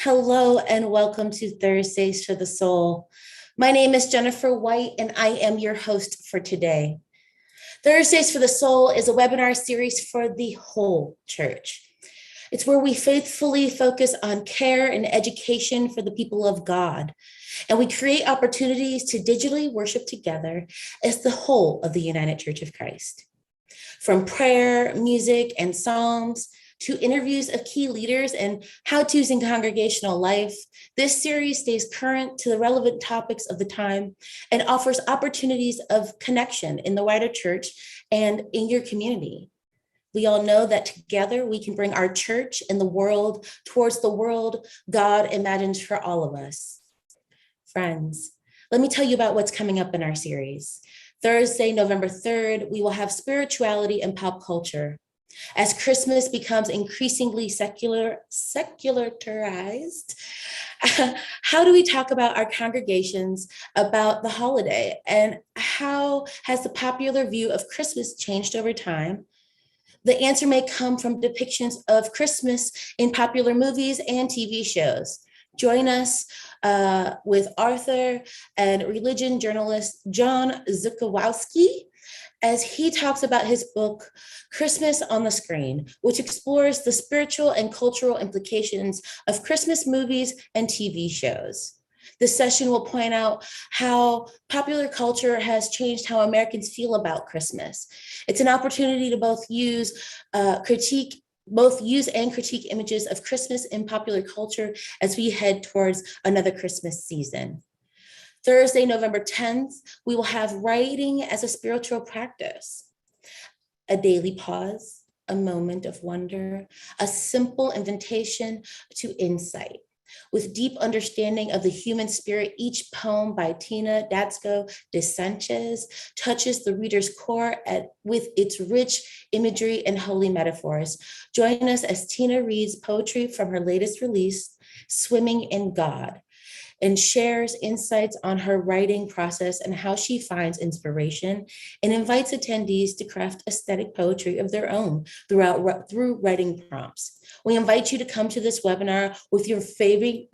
Hello and welcome to Thursdays for the Soul. My name is Jennifer White and I am your host for today. Thursdays for the Soul is a webinar series for the whole church. It's where we faithfully focus on care and education for the people of God, and we create opportunities to digitally worship together as the whole of the United Church of Christ. From prayer, music, and psalms, to interviews of key leaders and how-tos in congregational life, this series stays current to the relevant topics of the time and offers opportunities of connection in the wider church and in your community. We all know that together we can bring our church and the world towards the world God imagines for all of us. Friends, let me tell you about what's coming up in our series. Thursday, November 3rd, we will have spirituality and pop culture. As Christmas becomes increasingly secularized, how do we talk about our congregations about the holiday, and how has the popular view of Christmas changed over time? The answer may come from depictions of Christmas in popular movies and TV shows. Join us with author and religion journalist John Zukowski as he talks about his book, Christmas on the Screen, which explores the spiritual and cultural implications of Christmas movies and TV shows. This session will point out how popular culture has changed how Americans feel about Christmas. It's an opportunity to both use and critique images of Christmas in popular culture as we head towards another Christmas season. Thursday, November 10th, we will have writing as a spiritual practice, a daily pause, a moment of wonder, a simple invitation to insight. With deep understanding of the human spirit, each poem by Tina Datsko de Sanchez touches the reader's core with its rich imagery and holy metaphors. Join us as Tina reads poetry from her latest release, Swimming in God, and shares insights on her writing process and how she finds inspiration, and invites attendees to craft aesthetic poetry of their own through writing prompts. We invite you to come to this webinar with your favorite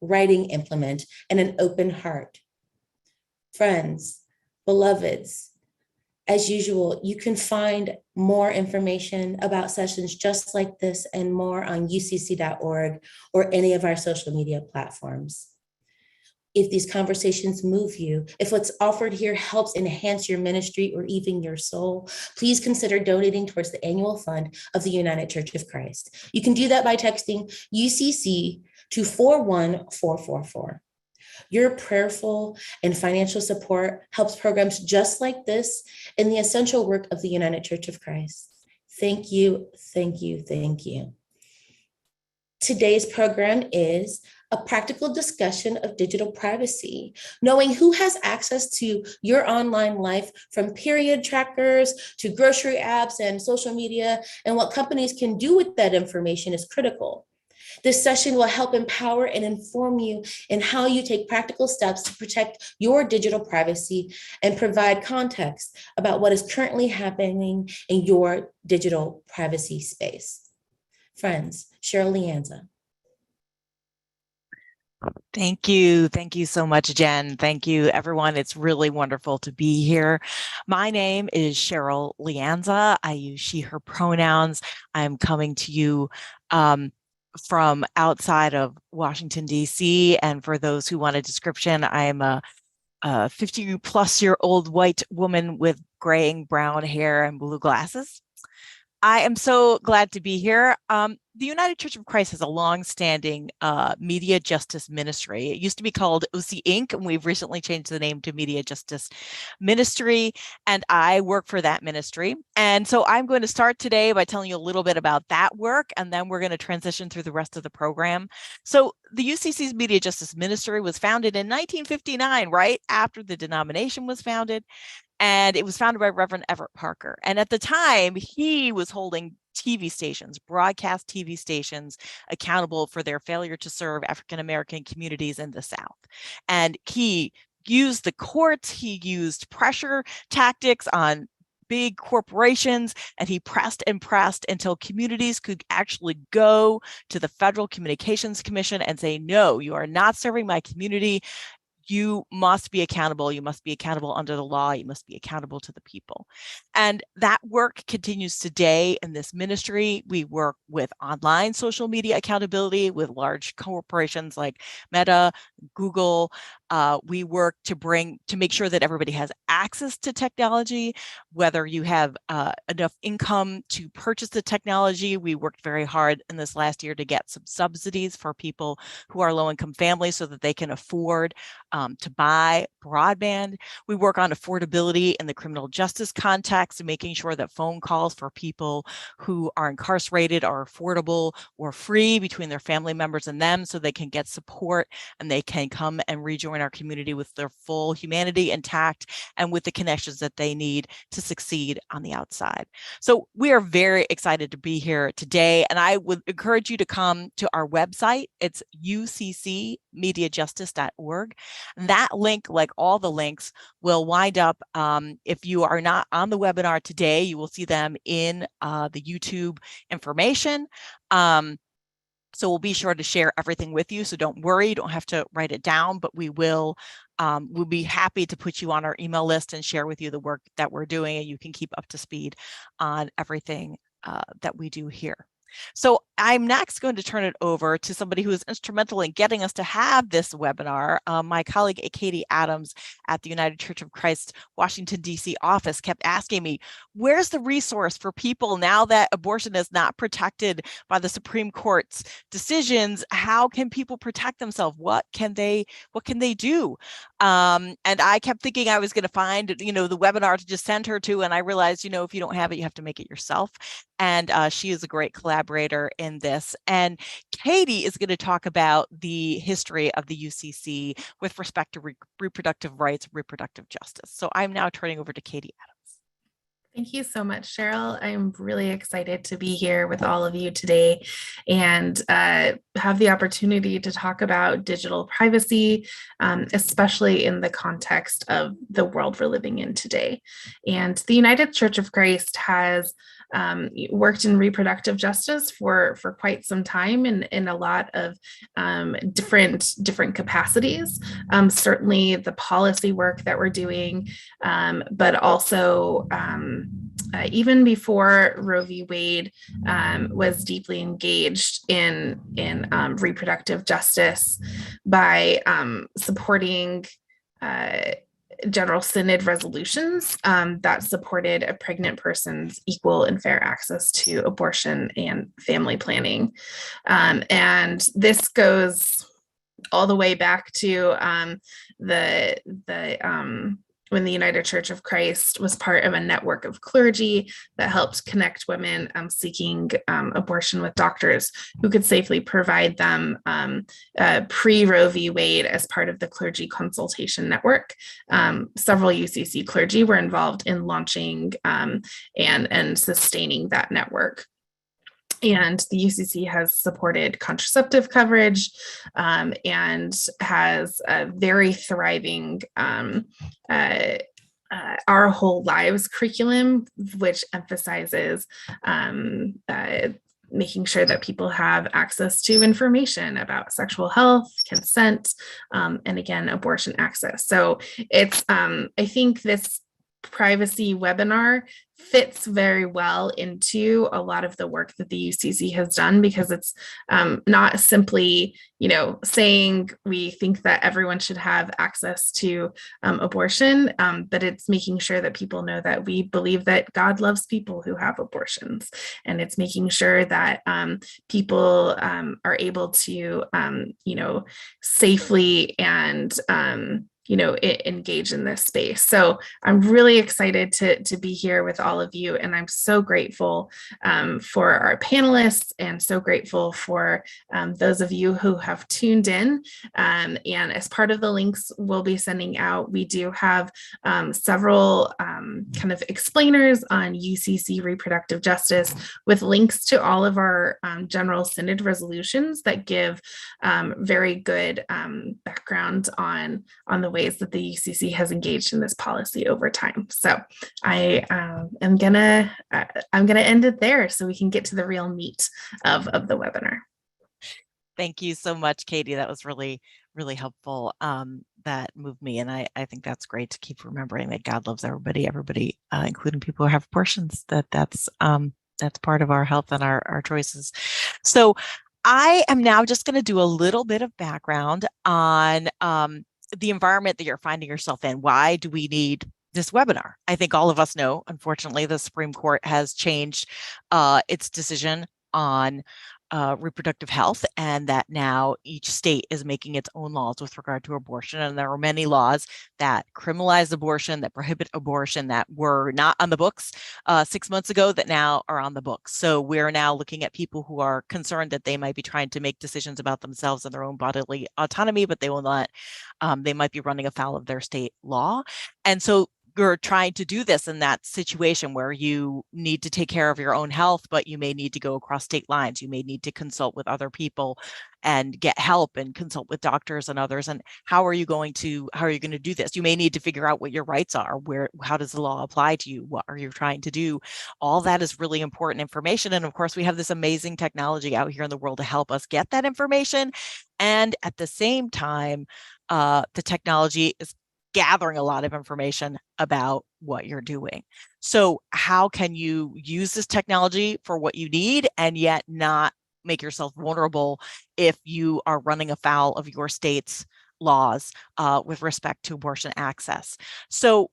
writing implement and an open heart. Friends, beloveds, as usual, you can find more information about sessions just like this and more on ucc.org or any of our social media platforms. If these conversations move you, if what's offered here helps enhance your ministry or even your soul, please consider donating towards the annual fund of the United Church of Christ. You can do that by texting UCC to 41444. Your prayerful and financial support helps programs just like this in the essential work of the United Church of Christ. Thank you, thank you, thank you. Today's program is a practical discussion of digital privacy, knowing who has access to your online life, from period trackers to grocery apps and social media, and what companies can do with that information is critical. This session will help empower and inform you in how you take practical steps to protect your digital privacy and provide context about what is currently happening in your digital privacy space. Friends, Cheryl Lianza. Thank you. Thank you so much, Jen. Thank you, everyone. It's really wonderful to be here. My name is Cheryl Lianza. I use she, her pronouns. I'm coming to you from outside of Washington, D.C. And for those who want a description, I'm a 50-plus-year-old white woman with graying brown hair and blue glasses. I am so glad to be here. The United Church of Christ has a long-standing media justice ministry. It used to be called OC Inc., and we've recently changed the name to Media Justice Ministry, and I work for that ministry. And so I'm going to start today by telling you a little bit about that work, and then we're going to transition through the rest of the program. So the UCC's Media Justice Ministry was founded in 1959, right after the denomination was founded. And it was founded by Reverend Everett Parker. And at the time, he was holding TV stations, broadcast TV stations, accountable for their failure to serve African-American communities in the South. And he used the courts, he used pressure tactics on big corporations, and he pressed and pressed until communities could actually go to the Federal Communications Commission and say, no, you are not serving my community. You must be accountable. You must be accountable under the law. You must be accountable to the people. And that work continues today in this ministry. We work with online social media accountability with large corporations like Meta, Google. We work to make sure that everybody has access to technology, whether you have enough income to purchase the technology. We worked very hard in this last year to get some subsidies for people who are low-income families so that they can afford to buy broadband. We work on affordability in the criminal justice context, making sure that phone calls for people who are incarcerated are affordable or free between their family members and them, so they can get support and they can come and rejoin our community with their full humanity intact and with the connections that they need to succeed on the outside. So we are very excited to be here today, and I would encourage you to come to our website. It's uccmediajustice.org. That link, like all the links, will wind up, if you are not on the webinar today, you will see them in the YouTube information. So we'll be sure to share everything with you. So don't worry, you don't have to write it down, but we'll be happy to put you on our email list and share with you the work that we're doing, and you can keep up to speed on everything that we do here. So I'm next going to turn it over to somebody who is instrumental in getting us to have this webinar. My colleague, Katie Adams at the United Church of Christ, Washington, D.C. office kept asking me, where's the resource for people now that abortion is not protected by the Supreme Court's decisions? How can people protect themselves? What can they do? And I kept thinking I was going to find, the webinar to just send her to. And I realized, if you don't have it, you have to make it yourself. And she is a great collaborator in this. And Katie is going to talk about the history of the UCC with respect to reproductive rights, reproductive justice. So I'm now turning over to Katie Adams. Thank you so much, Cheryl. I'm really excited to be here with all of you today and have the opportunity to talk about digital privacy, especially in the context of the world we're living in today. And the United Church of Christ has worked in reproductive justice for quite some time in a lot of different capacities. Certainly the policy work that we're doing, but also even before Roe v. Wade was deeply engaged in reproductive justice by supporting General Synod resolutions that supported a pregnant person's equal and fair access to abortion and family planning. And this goes all the way back to when the United Church of Christ was part of a network of clergy that helped connect women seeking abortion with doctors who could safely provide them pre-Roe v. Wade as part of the clergy consultation network. Several UCC clergy were involved in launching and sustaining that network. And the UCC has supported contraceptive coverage and has a very thriving Our Whole Lives curriculum, which emphasizes making sure that people have access to information about sexual health, consent, and again, abortion access. So it's, I think this privacy webinar fits very well into a lot of the work that the UCC has done, because it's not simply, saying we think that everyone should have access to abortion, but it's making sure that people know that we believe that God loves people who have abortions. And it's making sure that people are able to, safely and engage in this space. So I'm really excited to be here with all of you. And I'm so grateful for our panelists and so grateful for those of you who have tuned in. And as part of the links we'll be sending out, we do have several kind of explainers on UCC reproductive justice with links to all of our General Synod resolutions that give very good background on the ways that the UCC has engaged in this policy over time. So I am gonna end it there so we can get to the real meat of the webinar. Thank you so much, Katie. That was really, really helpful. That moved me. And I think that's great to keep remembering that God loves everybody, including people who have abortions, that's part of our health and our choices. So I am now just going to do a little bit of background on the environment that you're finding yourself in. Why do we need this webinar? I think all of us know, unfortunately, the Supreme Court has changed its decision on reproductive health, and that now each state is making its own laws with regard to abortion. And there are many laws that criminalize abortion, that prohibit abortion, that were not on the books 6 months ago that now are on the books. So we're now looking at people who are concerned that they might be trying to make decisions about themselves and their own bodily autonomy, but they will not, they might be running afoul of their state law. And so you're trying to do this in that situation where you need to take care of your own health, but you may need to go across state lines. You may need to consult with other people and get help and consult with doctors and others. And how are you going to do this? You may need to figure out what your rights are. How does the law apply to you? What are you trying to do? All that is really important information. And of course, we have this amazing technology out here in the world to help us get that information. And at the same time, the technology is gathering a lot of information about what you're doing. So how can you use this technology for what you need and yet not make yourself vulnerable if you are running afoul of your state's laws with respect to abortion access? So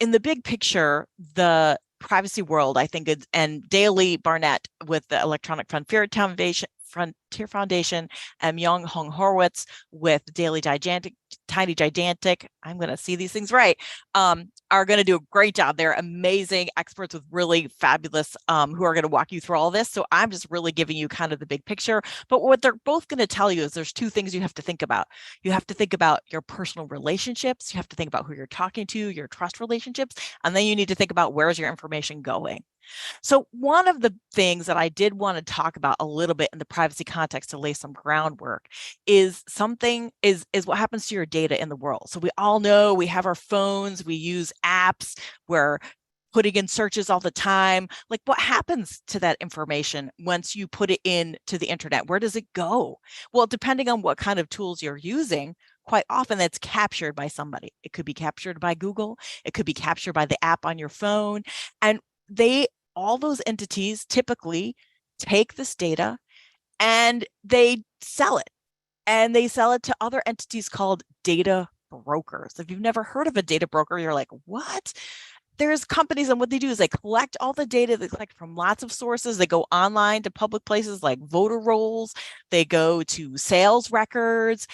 in the big picture, the privacy world, I think, and Daley Barnett with the Electronic Frontier Foundation, and Myung Hong Horowitz with Tiny Gigantic, I'm going to see these things right, are going to do a great job. They're amazing experts with really fabulous, who are going to walk you through all this. So I'm just really giving you kind of the big picture. But what they're both going to tell you is there's two things you have to think about. You have to think about your personal relationships. You have to think about who you're talking to, your trust relationships, and then you need to think about where's your information going. So one of the things that I did want to talk about a little bit in the privacy context to lay some groundwork is what happens to your data in the world. So we all know we have our phones, we use apps, we're putting in searches all the time. Like, what happens to that information once you put it into the internet? Where does it go? Well, depending on what kind of tools you're using, quite often that's captured by somebody. It could be captured by Google. It could be captured by the app on your phone. And all those entities typically take this data and they sell it. And they sell it to other entities called data brokers. If you've never heard of a data broker, you're like, what? There's companies, and what they do is they collect all the data they collect from lots of sources. They go online to public places like voter rolls. They go to sales records.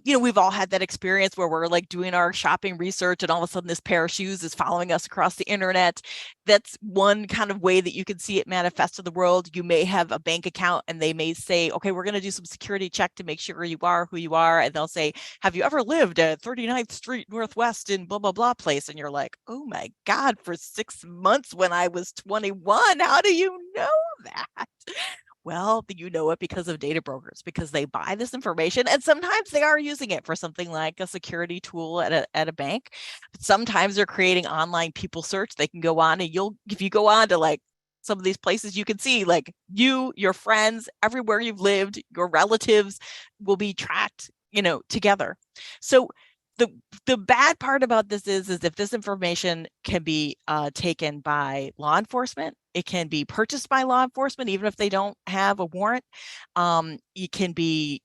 We've all had that experience where we're like doing our shopping research and all of a sudden this pair of shoes is following us across the internet. That's one kind of way that you can see it manifest in the world. You may have a bank account and they may say, okay, we're going to do some security check to make sure you are who you are. And they'll say, have you ever lived at 39th Street Northwest in blah, blah, blah place? And you're like, oh my God, for 6 months when I was 21. How do you know that? Well, you know it because of data brokers, because they buy this information and sometimes they are using it for something like a security tool at a bank. But sometimes they're creating online people search. They can go on and if you go on to like some of these places, you can see like your friends, everywhere you've lived, your relatives will be tracked, together. So the bad part about this is if this information can be taken by law enforcement, it can be purchased by law enforcement, even if they don't have a warrant. It can be,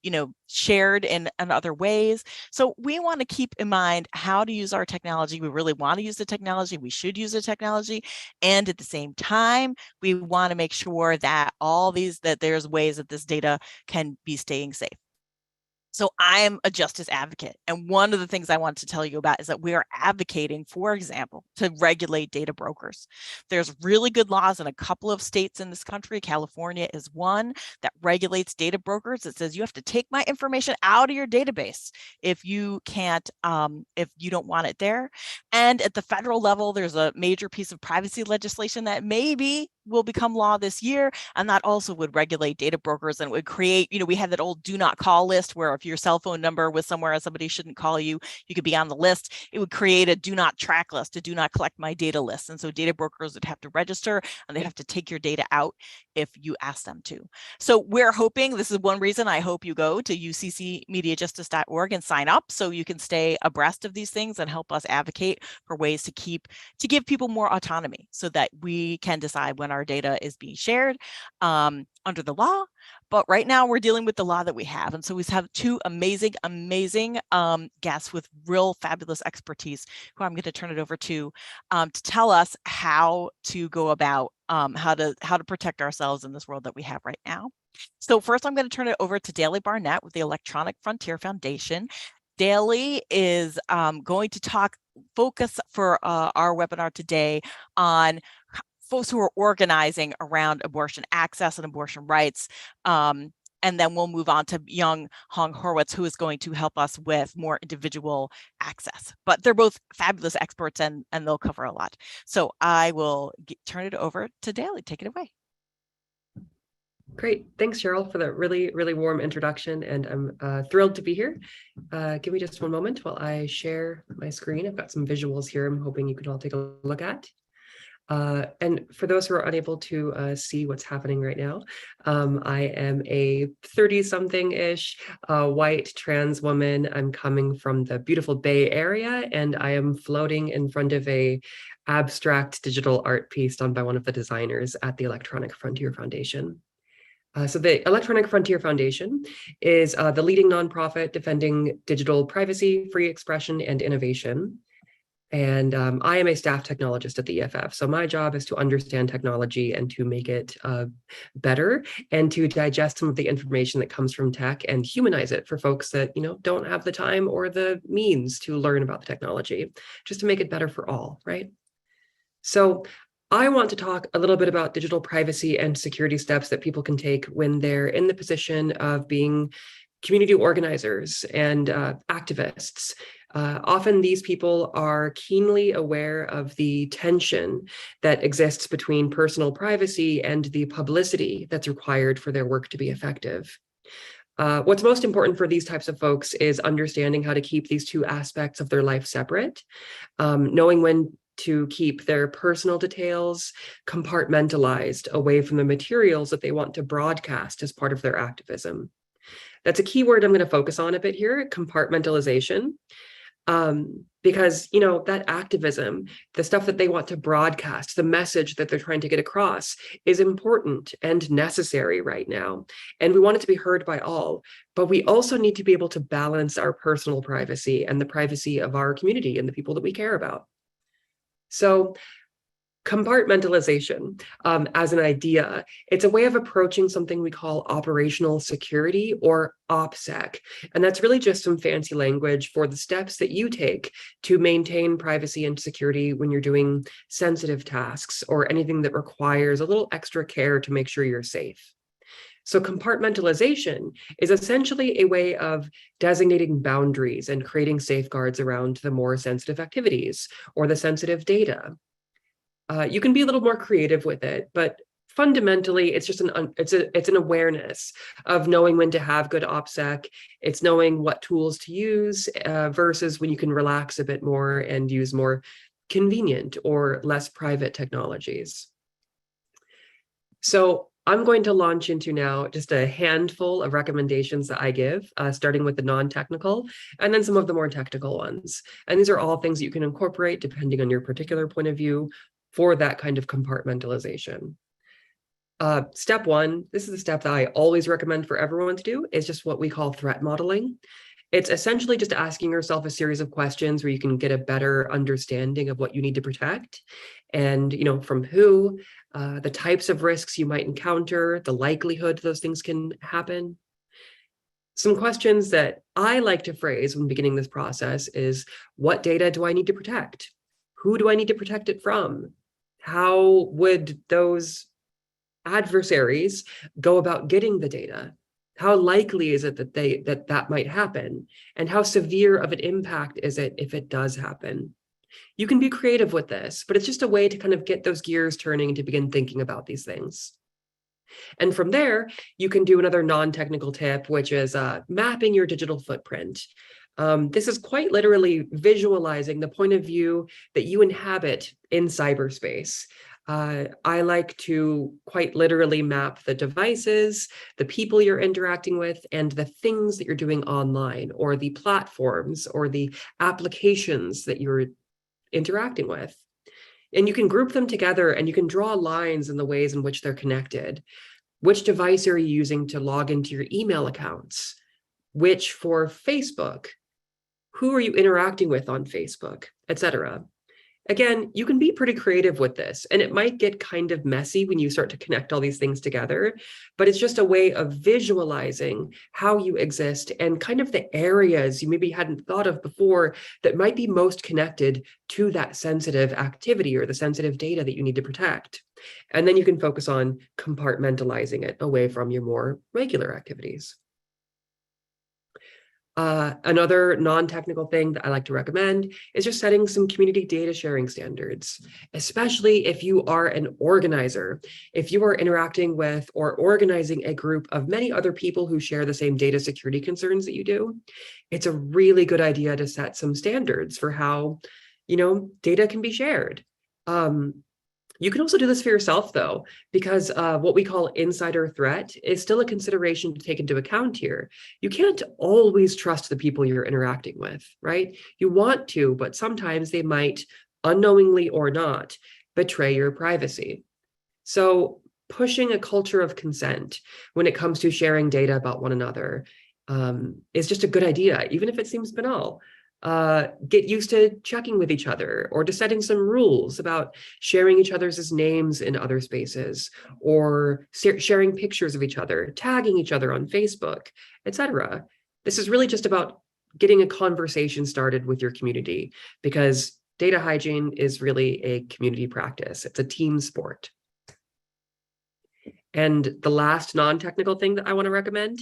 shared in other ways. So we want to keep in mind how to use our technology. We really want to use the technology. We should use the technology. And at the same time, we want to make sure that that there's ways that this data can be staying safe. So I'm a justice advocate. And one of the things I want to tell you about is that we are advocating, for example, to regulate data brokers. There's really good laws in a couple of states in this country. California is one that regulates data brokers. It says you have to take my information out of your database if you can't, if you don't want it there. And at the federal level, there's a major piece of privacy legislation that maybe will become law this year, and that also would regulate data brokers and would create, we had that old do not call list where if your cell phone number was somewhere and somebody shouldn't call you, you could be on the list. It would create a do not track list, a do not collect my data list. And so data brokers would have to register and they'd have to take your data out if you ask them to. So we're hoping, this is one reason I hope you go to uccmediajustice.org and sign up so you can stay abreast of these things and help us advocate for ways to give people more autonomy so that we can decide when our data is being shared under the law. But right now we're dealing with the law that we have. And so we have two amazing guests with real fabulous expertise who I'm going to turn it over to tell us how to go about how to protect ourselves in this world that we have right now. So first I'm going to turn it over to Daly Barnett with the Electronic Frontier Foundation. Daly is going to focus for our webinar today on folks who are organizing around abortion access and abortion rights. And then we'll move on to young Hong Horowitz, who is going to help us with more individual access. But they're both fabulous experts and they'll cover a lot. So I will turn it over to Daly. Take it away. Great. Thanks, Cheryl, for that really, really warm introduction. And I'm thrilled to be here. Give me just one moment while I share my screen. I've got some visuals here I'm hoping you can all take a look at. And for those who are unable to see what's happening right now, I am a 30-something-ish white trans woman. I'm coming from the beautiful Bay Area, and I am floating in front of a abstract digital art piece done by one of the designers at the Electronic Frontier Foundation. So the Electronic Frontier Foundation is the leading nonprofit defending digital privacy, free expression, and innovation. And I am a staff technologist at the EFF. So my job is to understand technology and to make it better and to digest some of the information that comes from tech and humanize it for folks that, don't have the time or the means to learn about the technology, just to make it better for all, right? So I want to talk a little bit about digital privacy and security steps that people can take when they're in the position of being community organizers and activists. Often these people are keenly aware of the tension that exists between personal privacy and the publicity that's required for their work to be effective. What's most important for these types of folks is understanding how to keep these two aspects of their life separate, knowing when to keep their personal details compartmentalized away from the materials that they want to broadcast as part of their activism. That's a key word I'm going to focus on a bit here, compartmentalization, because, that activism, the stuff that they want to broadcast, the message that they're trying to get across is important and necessary right now. And we want it to be heard by all, but we also need to be able to balance our personal privacy and the privacy of our community and the people that we care about. So compartmentalization as an idea, it's a way of approaching something we call operational security or OPSEC. And that's really just some fancy language for the steps that you take to maintain privacy and security when you're doing sensitive tasks or anything that requires a little extra care to make sure you're safe. So compartmentalization is essentially a way of designating boundaries and creating safeguards around the more sensitive activities or the sensitive data. You can be a little more creative with it, but fundamentally, it's just it's an awareness of knowing when to have good OPSEC. It's knowing what tools to use versus when you can relax a bit more and use more convenient or less private technologies. So I'm going to launch into now just a handful of recommendations that I give, starting with the non-technical and then some of the more technical ones. And these are all things that you can incorporate depending on your particular point of view for that kind of compartmentalization. Step one, this is the step that I always recommend for everyone to do, is just what we call threat modeling. It's essentially just asking yourself a series of questions where you can get a better understanding of what you need to protect and, from who, the types of risks you might encounter, the likelihood those things can happen. Some questions that I like to phrase when beginning this process is, what data do I need to protect? Who do I need to protect it from? How would those adversaries go about getting the data? How likely is it that that might happen? And how severe of an impact is it if it does happen? You can be creative with this, but it's just a way to kind of get those gears turning to begin thinking about these things. And from there, you can do another non-technical tip, which is mapping your digital footprint. This is quite literally visualizing the point of view that you inhabit in cyberspace. I like to quite literally map the devices, the people you're interacting with, and the things that you're doing online, or the platforms or the applications that you're interacting with. And you can group them together and you can draw lines in the ways in which they're connected. Which device are you using to log into your email accounts? Which for Facebook? Who are you interacting with on Facebook, etc.? Again, you can be pretty creative with this, and it might get kind of messy when you start to connect all these things together, but it's just a way of visualizing how you exist and kind of the areas you maybe hadn't thought of before that might be most connected to that sensitive activity or the sensitive data that you need to protect. And then you can focus on compartmentalizing it away from your more regular activities. Another non-technical thing that I like to recommend is just setting some community data sharing standards, especially if you are an organizer. If you are interacting with or organizing a group of many other people who share the same data security concerns that you do, it's a really good idea to set some standards for how, data can be shared. You can also do this for yourself, though, because what we call insider threat is still a consideration to take into account here. You can't always trust the people you're interacting with, right? You want to, but sometimes they might, unknowingly or not, betray your privacy. So pushing a culture of consent when it comes to sharing data about one another is just a good idea, even if it seems banal. Get used to checking with each other or to setting some rules about sharing each other's names in other spaces or sharing pictures of each other, tagging each other on Facebook, etc. This is really just about getting a conversation started with your community because data hygiene is really a community practice. It's a team sport. And the last non-technical thing that I want to recommend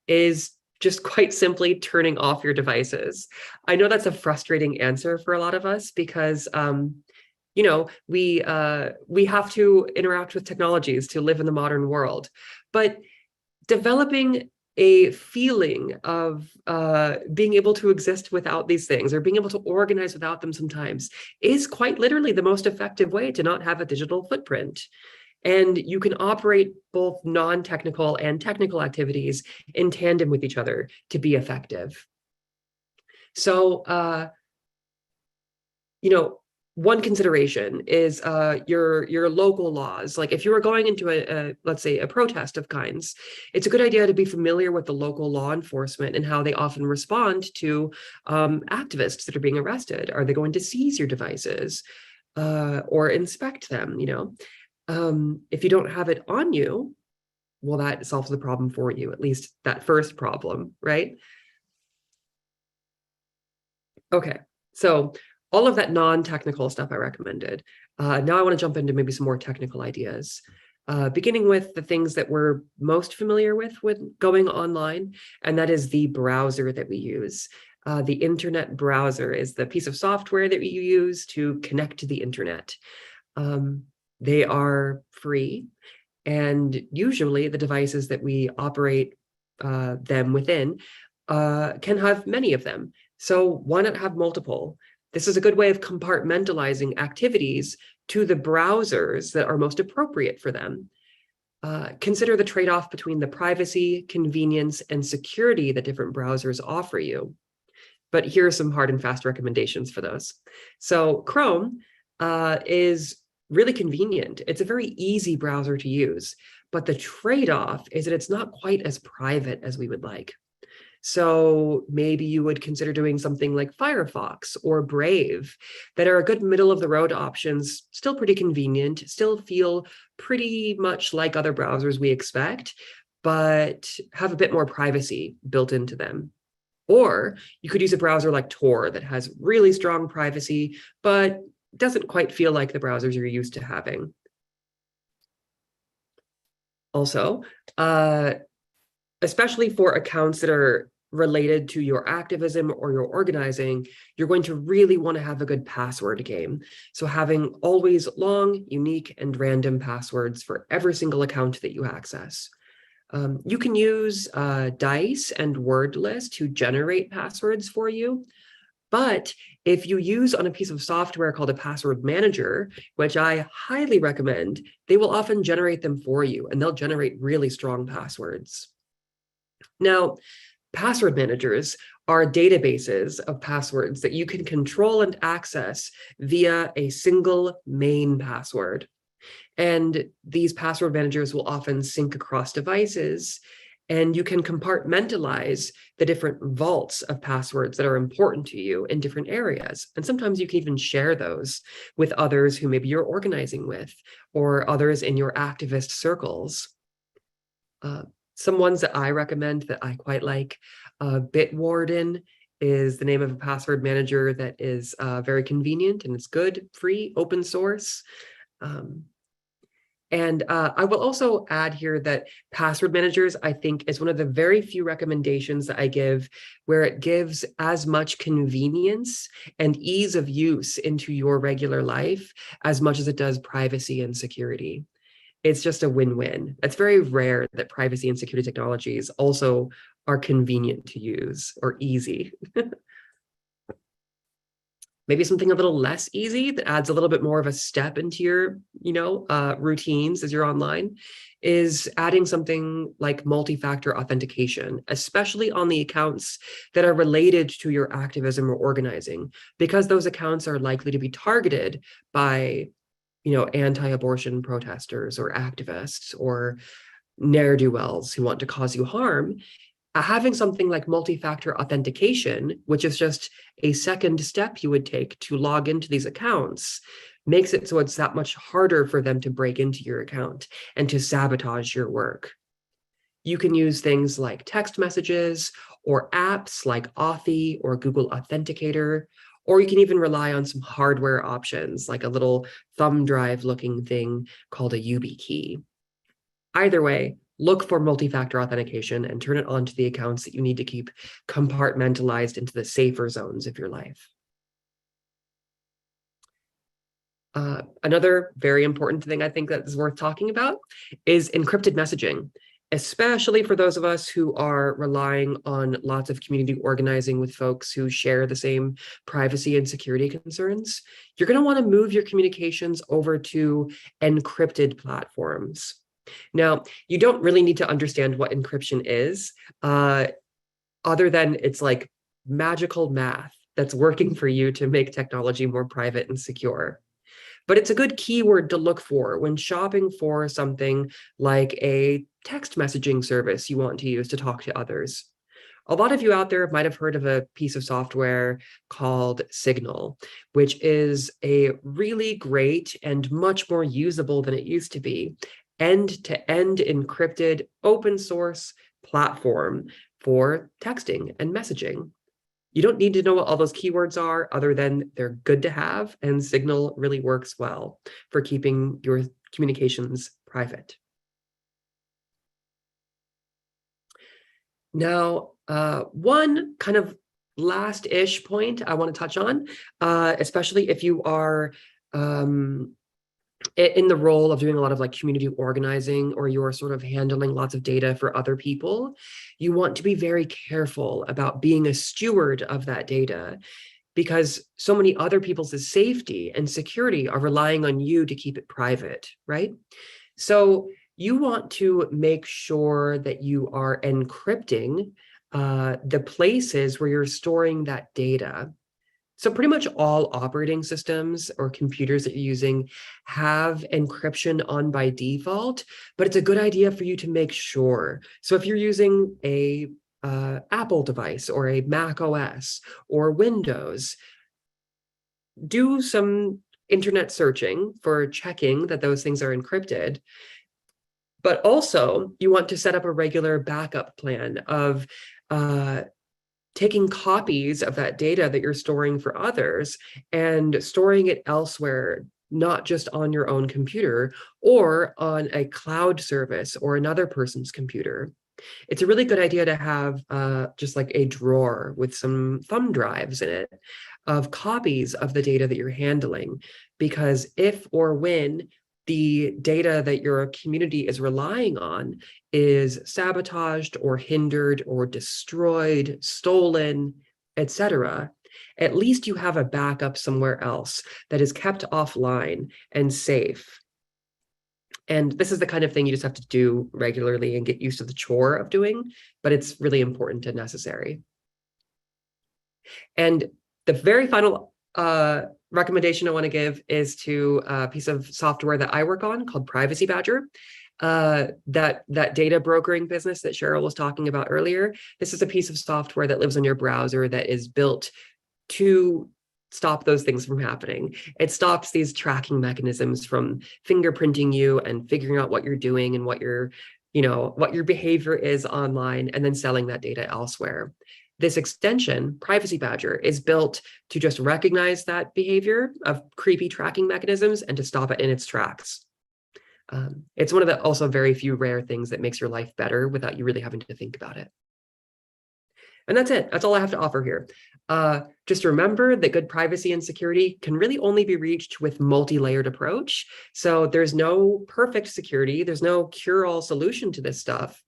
is just quite simply turning off your devices. I know that's a frustrating answer for a lot of us because, we have to interact with technologies to live in the modern world. But developing a feeling of being able to exist without these things or being able to organize without them sometimes is quite literally the most effective way to not have a digital footprint. And you can operate both non-technical and technical activities in tandem with each other to be effective. So, one consideration is your local laws. Like if you are going into let's say a protest of kinds, it's a good idea to be familiar with the local law enforcement and how they often respond to activists that are being arrested. Are they going to seize your devices or inspect them, if you don't have it on you, well, that solves the problem for you, at least that first problem, right? Okay, so all of that non-technical stuff I recommended. Now I want to jump into maybe some more technical ideas, beginning with the things that we're most familiar with going online, and that is the browser that we use. The internet browser is the piece of software that you use to connect to the internet. They are free, and usually the devices that we operate them within can have many of them. So why not have multiple? This is a good way of compartmentalizing activities to the browsers that are most appropriate for them. Consider the trade-off between the privacy, convenience, and security that different browsers offer you. But here are some hard and fast recommendations for those. So Chrome is really convenient. It's a very easy browser to use, but the trade-off is that it's not quite as private as we would like. So maybe you would consider doing something like Firefox or Brave that are a good middle of the road options, still pretty convenient, still feel pretty much like other browsers we expect, but have a bit more privacy built into them. Or you could use a browser like Tor that has really strong privacy, but doesn't quite feel like the browsers you're used to having. Also, especially for accounts that are related to your activism or your organizing, you're going to really want to have a good password game. So having always long, unique, and random passwords for every single account that you access. You can use Dice and Wordlist to generate passwords for you. But if you use on a piece of software called a password manager, which I highly recommend, they will often generate them for you, and they'll generate really strong passwords. Now, password managers are databases of passwords that you can control and access via a single main password. And these password managers will often sync across devices, and you can compartmentalize the different vaults of passwords that are important to you in different areas. And sometimes you can even share those with others who maybe you're organizing with, or others in your activist circles. Some ones that I recommend that I quite like, Bitwarden is the name of a password manager that is very convenient, and it's good, free, open source. And I will also add here that password managers, I think, is one of the very few recommendations that I give where it gives as much convenience and ease of use into your regular life as much as it does privacy and security. It's just a win-win. It's very rare that privacy and security technologies also are convenient to use or easy. Maybe something a little less easy that adds a little bit more of a step into your, routines as you're online is adding something like multi-factor authentication, especially on the accounts that are related to your activism or organizing, because those accounts are likely to be targeted by, anti-abortion protesters or activists or ne'er-do-wells who want to cause you harm. Having something like multi-factor authentication, which is just a second step you would take to log into these accounts, makes it so it's that much harder for them to break into your account and to sabotage your work. You can use things like text messages or apps like Authy or Google Authenticator, or you can even rely on some hardware options like a little thumb drive looking thing called a YubiKey. Either way, look for multi-factor authentication and turn it on to the accounts that you need to keep compartmentalized into the safer zones of your life. Another very important thing I think that is worth talking about is encrypted messaging, especially for those of us who are relying on lots of community organizing with folks who share the same privacy and security concerns. You're going to want to move your communications over to encrypted platforms. Now, you don't really need to understand what encryption is, other than it's like magical math that's working for you to make technology more private and secure. But it's a good keyword to look for when shopping for something like a text messaging service you want to use to talk to others. A lot of you out there might have heard of a piece of software called Signal, which is a really great and much more usable than it used to be end-to-end encrypted open source platform for texting and messaging. You don't need to know what all those keywords are other than they're good to have, and Signal really works well for keeping your communications private. Now, one kind of last-ish point I want to touch on, especially if you are in the role of doing a lot of like community organizing, or you're sort of handling lots of data for other people, you want to be very careful about being a steward of that data, because so many other people's safety and security are relying on you to keep it private, right? So you want to make sure that you are encrypting the places where you're storing that data. So pretty much all operating systems or computers that you're using have encryption on by default, but it's a good idea for you to make sure. So if you're using a Apple device or a Mac OS or Windows, do some internet searching for checking that those things are encrypted. But also you want to set up a regular backup plan of taking copies of that data that you're storing for others and storing it elsewhere, not just on your own computer or on a cloud service or another person's computer. It's a really good idea to have just like a drawer with some thumb drives in it of copies of the data that you're handling, because if or when the data that your community is relying on is sabotaged or hindered or destroyed, stolen, etc., at least you have a backup somewhere else that is kept offline and safe. And this is the kind of thing you just have to do regularly and get used to the chore of doing, but it's really important and necessary. And the very final recommendation I want to give is to a piece of software that I work on called Privacy Badger. That data brokering business that Cheryl was talking about earlier. This is a piece of software that lives on your browser that is built to stop those things from happening. It stops these tracking mechanisms from fingerprinting you and figuring out what you're doing and what your behavior is online, and then selling that data elsewhere. This extension, Privacy Badger, is built to just recognize that behavior of creepy tracking mechanisms and to stop it in its tracks. It's one of the also very few rare things that makes your life better without you really having to think about it. And that's it. That's all I have to offer here. Just remember that good privacy and security can really only be reached with multi-layered approach. So there's no perfect security. There's no cure-all solution to this stuff.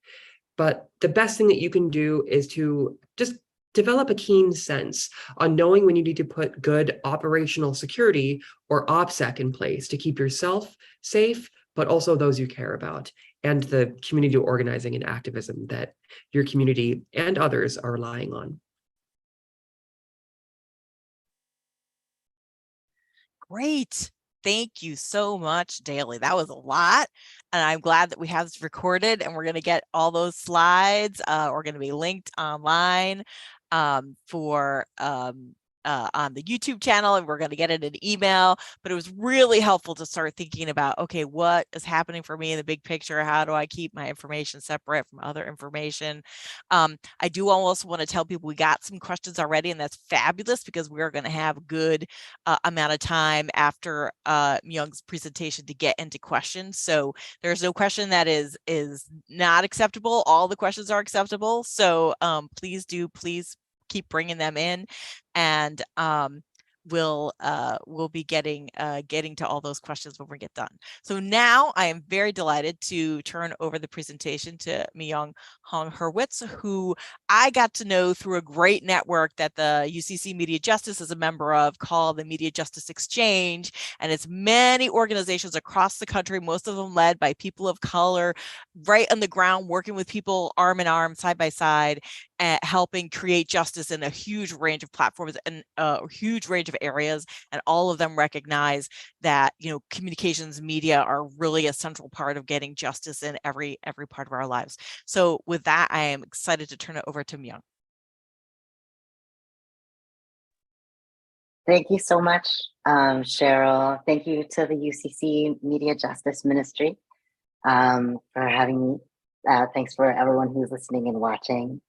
But the best thing that you can do is to just develop a keen sense on knowing when you need to put good operational security or OPSEC in place to keep yourself safe, but also those you care about, and the community organizing and activism that your community and others are relying on. Great. Thank you so much, Daly. That was a lot. And I'm glad that we have this recorded, and we're going to get all those slides. We're going to be linked online for on the YouTube channel, and we're going to get it in email. But it was really helpful to start thinking about, okay, what is happening for me in the big picture? How do I keep my information separate from other information? I do almost want to tell people we got some questions already, and that's fabulous, because we're going to have a good amount of time after Myung's presentation to get into questions. So there's no question that is not acceptable. All the questions are acceptable. So please keep bringing them in, and we'll be getting to all those questions when we get done. So now I am very delighted to turn over the presentation to Myung Hong Hurwitz, who I got to know through a great network that the UCC Media Justice is a member of, called the Media Justice Exchange. And it's many organizations across the country, most of them led by people of color, right on the ground, working with people arm in arm, side by side, helping create justice in a huge range of platforms and a huge range of areas. And all of them recognize that, communications media are really a central part of getting justice in every part of our lives. So with that, I am excited to turn it over to Myung. Thank you so much, Cheryl. Thank you to the UCC Media Justice Ministry for having me. Thanks for everyone who's listening and watching.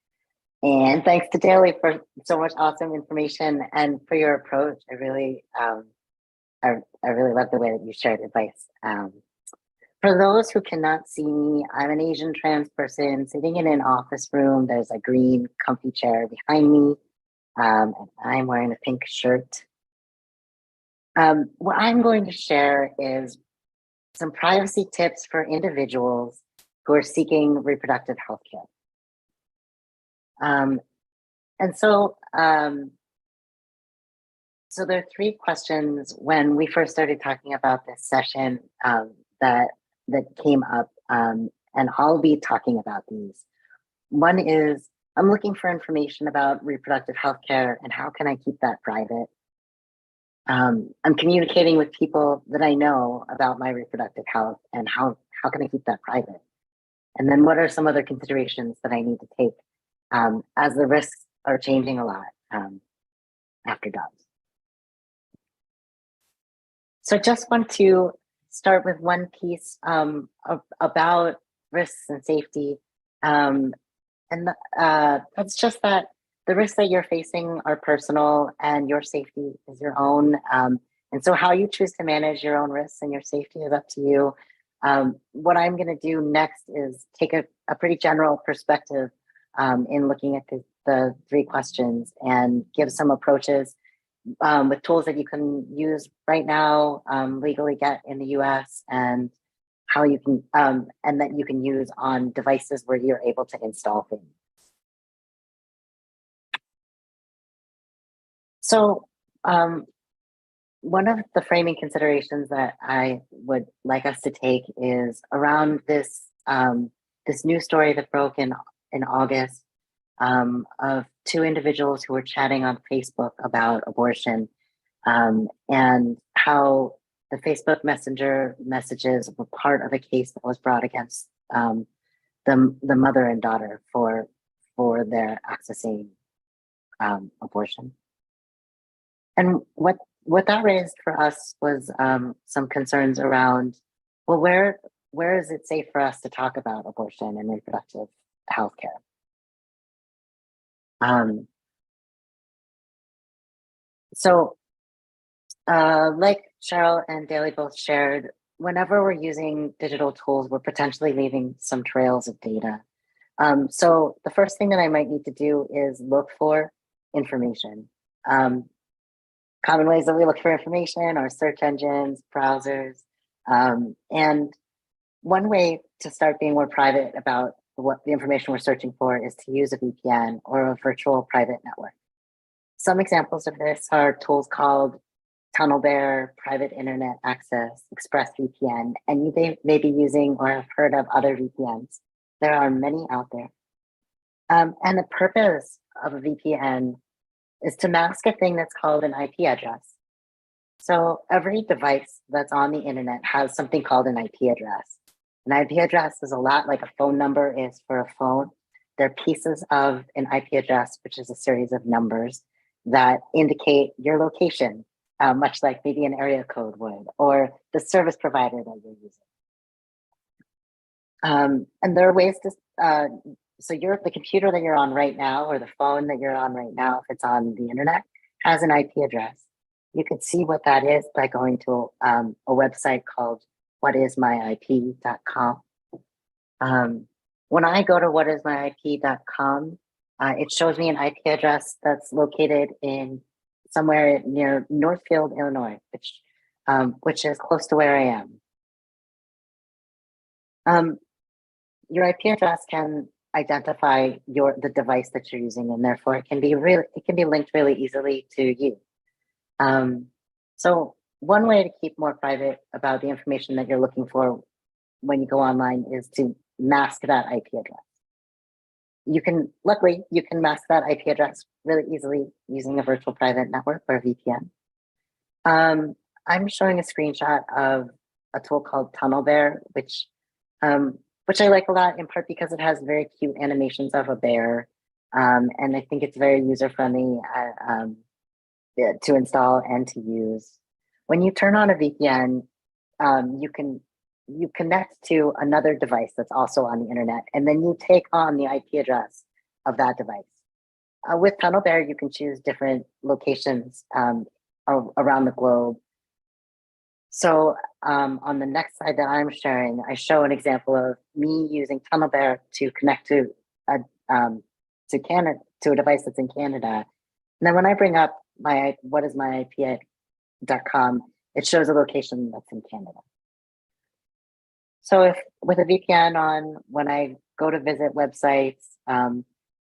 And thanks to Daly for so much awesome information and for your approach. I really love the way that you shared advice. For those who cannot see me, I'm an Asian trans person sitting in an office room. There's a green comfy chair behind me. And I'm wearing a pink shirt. What I'm going to share is some privacy tips for individuals who are seeking reproductive health care. So there are three questions when we first started talking about this session that came up, and I'll be talking about these. One is, I'm looking for information about reproductive health care and how can I keep that private? I'm communicating with people that I know about my reproductive health, and how can I keep that private? And then what are some other considerations that I need to take as the risks are changing a lot after dogs? So I just want to start with one piece about risks and safety. That's just that the risks that you're facing are personal and your safety is your own. And so how you choose to manage your own risks and your safety is up to you. What I'm going to do next is take a pretty general perspective in looking at the 3 questions and give some approaches with tools that you can use right now, legally get in the US, and how you can, and that you can use on devices where you're able to install things. So one of the framing considerations that I would like us to take is around this this news story that broke in August of 2 individuals who were chatting on Facebook about abortion, and how the Facebook Messenger messages were part of a case that was brought against the mother and daughter for their accessing abortion. And what that raised for us was some concerns around, well, where is it safe for us to talk about abortion and reproductive health care? So like Cheryl and Daly both shared, whenever we're using digital tools, we're potentially leaving some trails of data. So the first thing that I might need to do is look for information. Common ways that we look for information are search engines, browsers, and one way to start being more private about what the information we're searching for is to use a VPN or a virtual private network. Some examples of this are tools called TunnelBear, Private Internet Access, ExpressVPN, and you may be using or have heard of other VPNs. There are many out there. And the purpose of a VPN is to mask a thing that's called an IP address. So every device that's on the internet has something called an IP address. An IP address is a lot like a phone number is for a phone. They're pieces of an IP address, which is a series of numbers that indicate your location, much like maybe an area code would, or the service provider that you're using. And there are ways to, so the computer that you're on right now, or the phone that you're on right now, if it's on the internet, has an IP address. You could see what that is by going to a website called whatismyip.com. When I go to whatismyip.com, it shows me an IP address that's located in somewhere near Northfield, Illinois, which is close to where I am. Your IP address can identify the device that you're using, and therefore it can be linked really easily to you. So one way to keep more private about the information that you're looking for when you go online is to mask that IP address. Luckily, you can mask that IP address really easily using a virtual private network or a VPN. I'm showing a screenshot of a tool called TunnelBear, which I like a lot, in part because it has very cute animations of a bear. And I think it's very user-friendly to install and to use. When you turn on a VPN, you connect to another device that's also on the internet, and then you take on the IP address of that device. With TunnelBear, you can choose different locations around the globe. So on the next slide that I'm sharing, I show an example of me using TunnelBear to connect to a device that's in Canada. And then when I bring up whatismyip.com, it shows a location that's in Canada. So if with a VPN on, when I go to visit websites,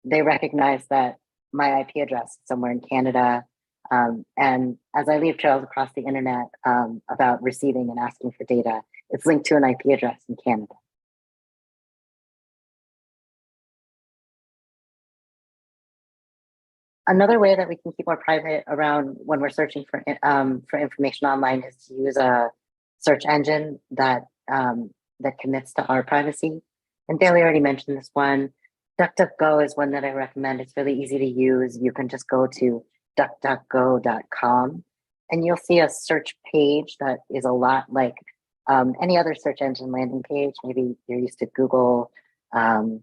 they recognize that my IP address is somewhere in Canada. And as I leave trails across the internet about receiving and asking for data, it's linked to an IP address in Canada. Another way that we can keep more private around when we're searching for information online is to use a search engine that commits to our privacy. And Daly already mentioned this one. DuckDuckGo is one that I recommend. It's really easy to use. You can just go to duckduckgo.com and you'll see a search page that is a lot like any other search engine landing page. Maybe you're used to Google, and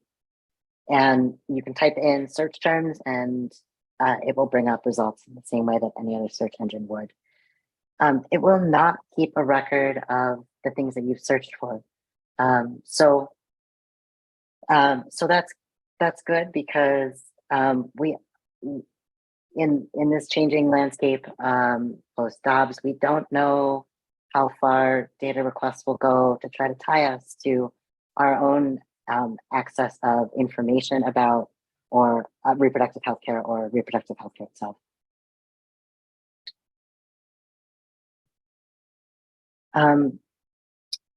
you can type in search terms and it will bring up results in the same way that any other search engine would. It will not keep a record of the things that you've searched for. So that's good because we in this changing landscape post Dobbs, we don't know how far data requests will go to try to tie us to our own access of information about or reproductive healthcare or reproductive healthcare itself.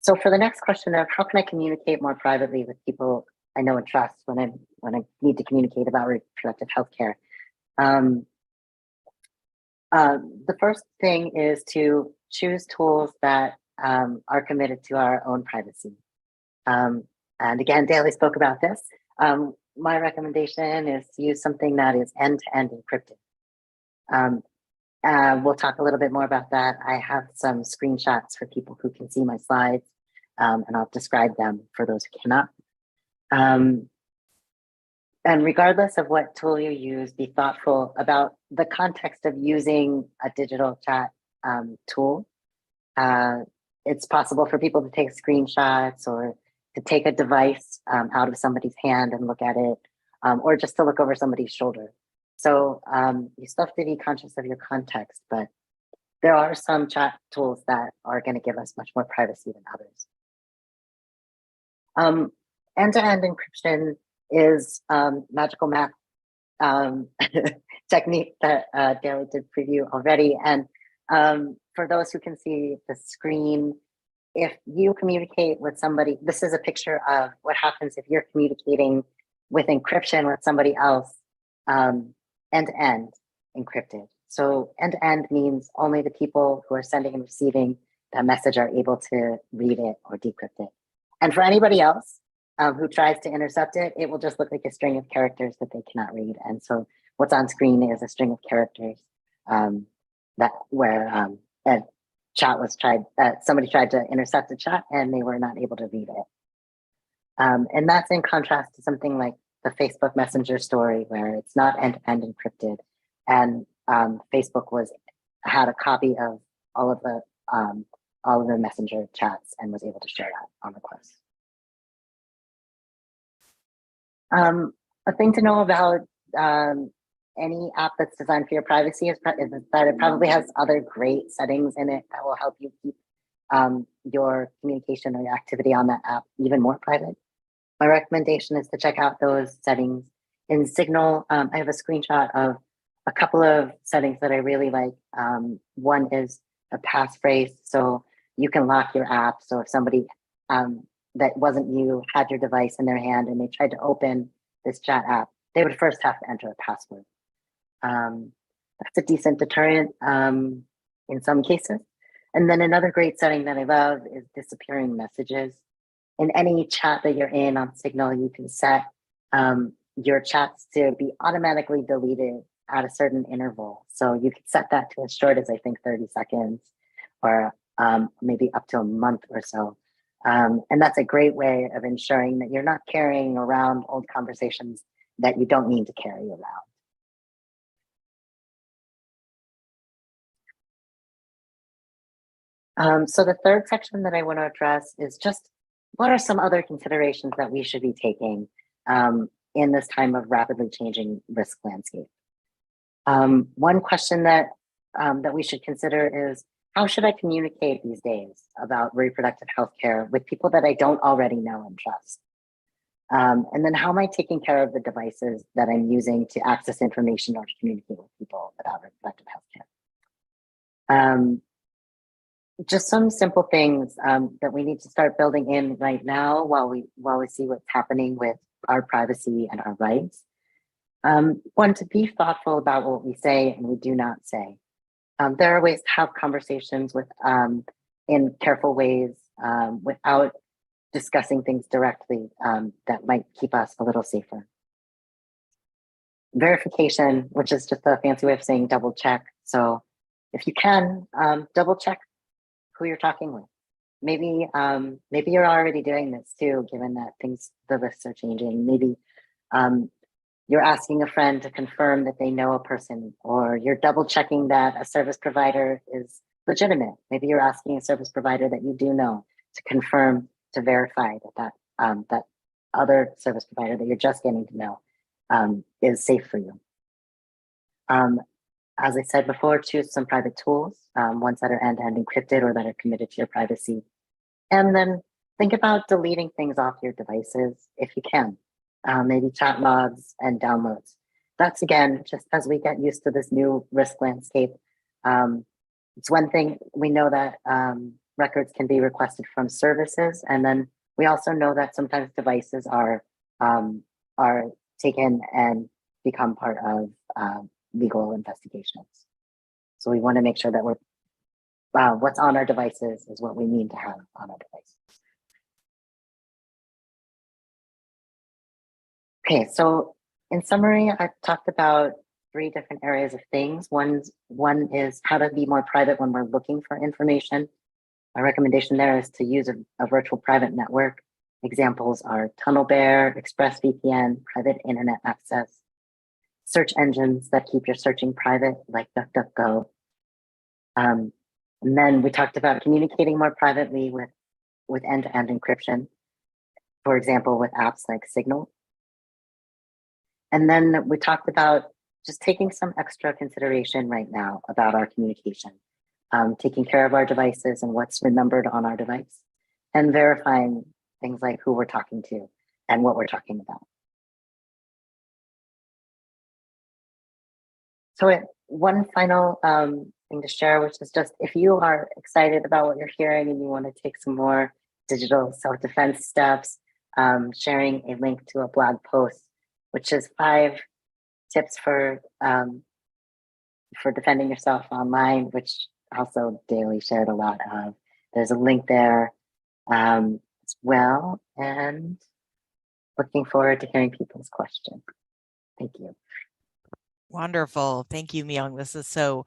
So for the next question of how can I communicate more privately with people I know and trust when I need to communicate about reproductive healthcare, the first thing is to choose tools that are committed to our own privacy. And again, Daly spoke about this. My recommendation is to use something that is end-to-end encrypted. We'll talk a little bit more about that. I have some screenshots for people who can see my slides, and I'll describe them for those who cannot. And regardless of what tool you use, be thoughtful about the context of using a digital chat tool. It's possible for people to take screenshots or to take a device out of somebody's hand and look at it, or just to look over somebody's shoulder. So you still have to be conscious of your context, but there are some chat tools that are going to give us much more privacy than others. End-to-end encryption is magical math technique that Daly did preview already. And for those who can see the screen, if you communicate with somebody, this is a picture of what happens if you're communicating with encryption with somebody else, end-to-end encrypted. So end-to-end means only the people who are sending and receiving that message are able to read it or decrypt it. And for anybody else who tries to intercept it, it will just look like a string of characters that they cannot read. And so what's on screen is a string of characters that where a chat was somebody tried to intercept the chat and they were not able to read it. And that's in contrast to something like the Facebook Messenger story, where it's not end-to-end encrypted, and Facebook had a copy of all of the Messenger chats and was able to share that on request. A thing to know about any app that's designed for your privacy is that it probably has other great settings in it that will help you keep your communication or your activity on that app even more private. My recommendation is to check out those settings. In Signal, I have a screenshot of a couple of settings that I really like. One is a passphrase, so you can lock your app. So if somebody that wasn't you had your device in their hand and they tried to open this chat app, they would first have to enter a password. That's a decent deterrent in some cases. And then another great setting that I love is disappearing messages. In any chat that you're in on Signal, you can set your chats to be automatically deleted at a certain interval. So you can set that to as short as I think 30 seconds or maybe up to a month or so. And that's a great way of ensuring that you're not carrying around old conversations that you don't need to carry around. So the third section that I want to address is just what are some other considerations that we should be taking in this time of rapidly changing risk landscape? One question that we should consider is, how should I communicate these days about reproductive health care with people that I don't already know and trust? And then how am I taking care of the devices that I'm using to access information or to communicate with people about reproductive health care? Just some simple things that we need to start building in right now while we see what's happening with our privacy and our rights. One, to be thoughtful about what we say and we do not say. There are ways to have conversations with in careful ways without discussing things directly that might keep us a little safer. Verification, which is just a fancy way of saying double check. So if you can, double check who you're talking with. Maybe you're already doing this too, given that the risks are changing. Maybe you're asking a friend to confirm that they know a person, or you're double checking that a service provider is legitimate. Maybe you're asking a service provider that you do know to confirm to verify that other service provider that you're just getting to know is safe for you. As I said before, choose some private tools, ones that are end-to-end encrypted or that are committed to your privacy. And then think about deleting things off your devices if you can, maybe chat logs and downloads. That's, again, just as we get used to this new risk landscape. It's one thing, we know that records can be requested from services, and then we also know that sometimes devices are taken and become part of legal investigations. So we want to make sure that what's on our devices is what we need to have on our devices. Okay, so in summary, I've talked about 3 different areas of things. One is how to be more private when we're looking for information. My recommendation there is to use a virtual private network. Examples are TunnelBear, ExpressVPN, private internet access, search engines that keep your searching private, like DuckDuckGo. And then we talked about communicating more privately with end-to-end encryption, for example, with apps like Signal. And then we talked about just taking some extra consideration right now about our communication, taking care of our devices and what's remembered on our device, and verifying things like who we're talking to and what we're talking about. So one final thing to share, which is just if you are excited about what you're hearing and you want to take some more digital self-defense steps, sharing a link to a blog post, which is 5 tips for defending yourself online, which also Daily shared a lot of. There's a link there as well, and looking forward to hearing people's questions. Thank you. Wonderful. Thank you, Myung. This is so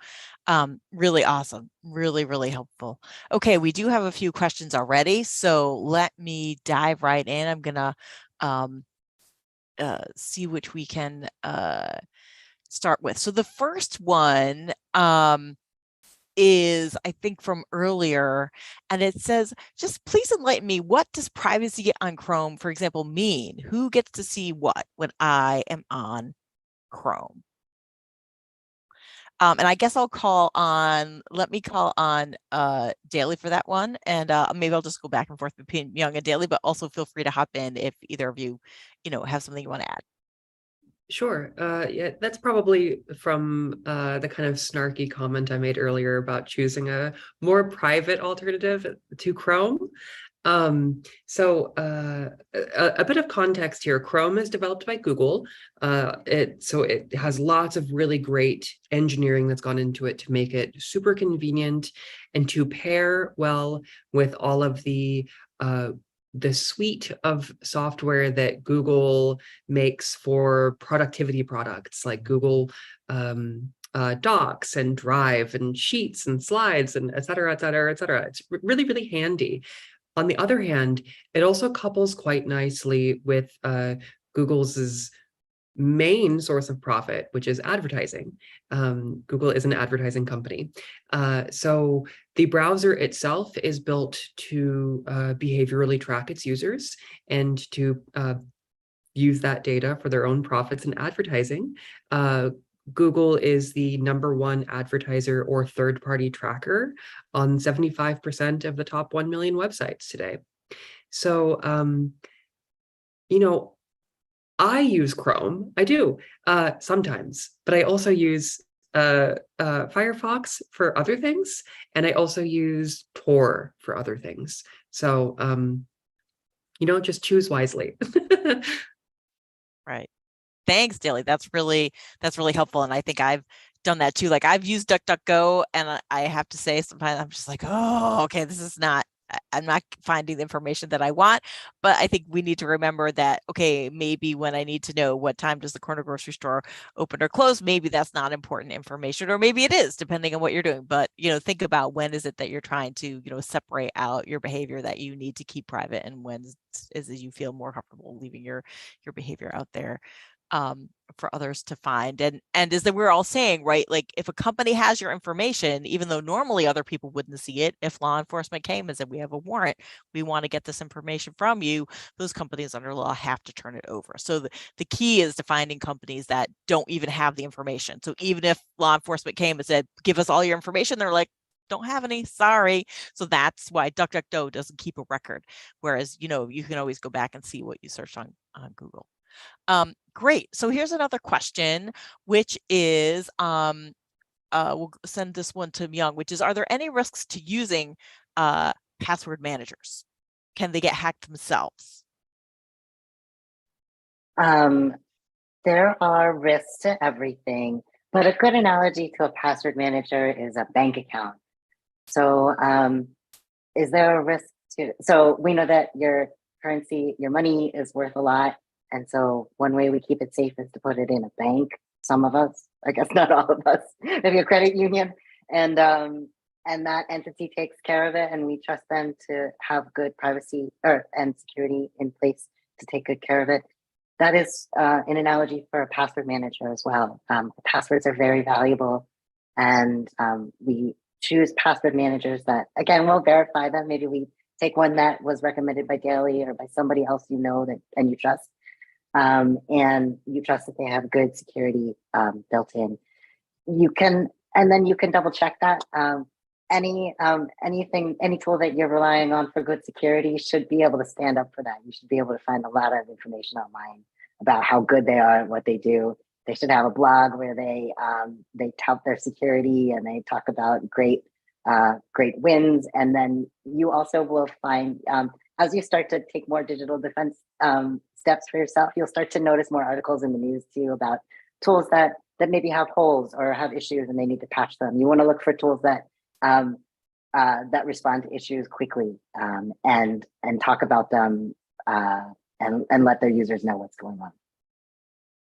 really awesome. Really, really helpful. Okay, we do have a few questions already, so let me dive right in. I'm gonna see which we can start with. So the first one is, I think, from earlier, and it says, just please enlighten me, what does privacy on Chrome, for example, mean? Who gets to see what when I am on Chrome? And I guess let me call on Daly for that one. And maybe I'll just go back and forth between Myung and Daly, but also feel free to hop in if either of you, have something you want to add. Sure. Yeah, that's probably from the kind of snarky comment I made earlier about choosing a more private alternative to Chrome. So a bit of context here. Chrome is developed by Google. So it has lots of really great engineering that's gone into it to make it super convenient and to pair well with all of the suite of software that Google makes for productivity products like Google Docs and Drive and Sheets and Slides and et cetera, et cetera, et cetera. It's really, really handy. On the other hand, it also couples quite nicely with Google's main source of profit, which is advertising. Google is an advertising company. So the browser itself is built to behaviorally track its users and to use that data for their own profits and advertising. Google is the #1 advertiser or third-party tracker on 75% of the top 1 million websites today. So, I use Chrome. I do sometimes, but I also use Firefox for other things, and I also use Tor for other things. So, just choose wisely. Right. Thanks, Daly. That's really helpful. And I think I've done that too. Like I've used DuckDuckGo, and I have to say sometimes I'm just like, oh, okay, I'm not finding the information that I want. But I think we need to remember that, okay, maybe when I need to know what time does the corner grocery store open or close, maybe that's not important information, or maybe it is, depending on what you're doing. But, think about when is it that you're trying to, separate out your behavior that you need to keep private, and when is it you feel more comfortable leaving your behavior out there. for others to find. And as we're all saying, right, like if a company has your information, even though normally other people wouldn't see it, if law enforcement came and said, we have a warrant, we want to get this information from you, those companies under law have to turn it over. So the key is to finding companies that don't even have the information. So even if law enforcement came and said, give us all your information, they're like, don't have any, sorry. So that's why DuckDuckGo doesn't keep a record. Whereas, you know, you can always go back and see what you searched on Google. Great. So here's another question, which is, we'll send this one to Myung, which is, are there any risks to using password managers? Can they get hacked themselves? There are risks to everything, but a good analogy to a password manager is a bank account. So is there a risk to, so we know that your currency, your money is worth a lot. And so one way we keep it safe is to put it in a bank. Some of us, I guess not all of us, maybe a credit union, and that entity takes care of it, and we trust them to have good privacy and security in place to take good care of it. That is an analogy for a password manager as well. Passwords are very valuable, and we choose password managers that, again, we'll verify them. Maybe we take one that was recommended by Daly or by somebody else you know that and you trust. And you trust that they have good security built in. You can, and then you can double check that. Any tool that you're relying on for good security should be able to stand up for that. You should be able to find a lot of information online about how good they are and what they do. They should have a blog where they tout their security and they talk about great wins. And then you also will find, as you start to take more digital defense steps for yourself, you'll start to notice more articles in the news too about tools that maybe have holes or have issues and they need to patch them. You want to look for tools that that respond to issues quickly and talk about them and let their users know what's going on.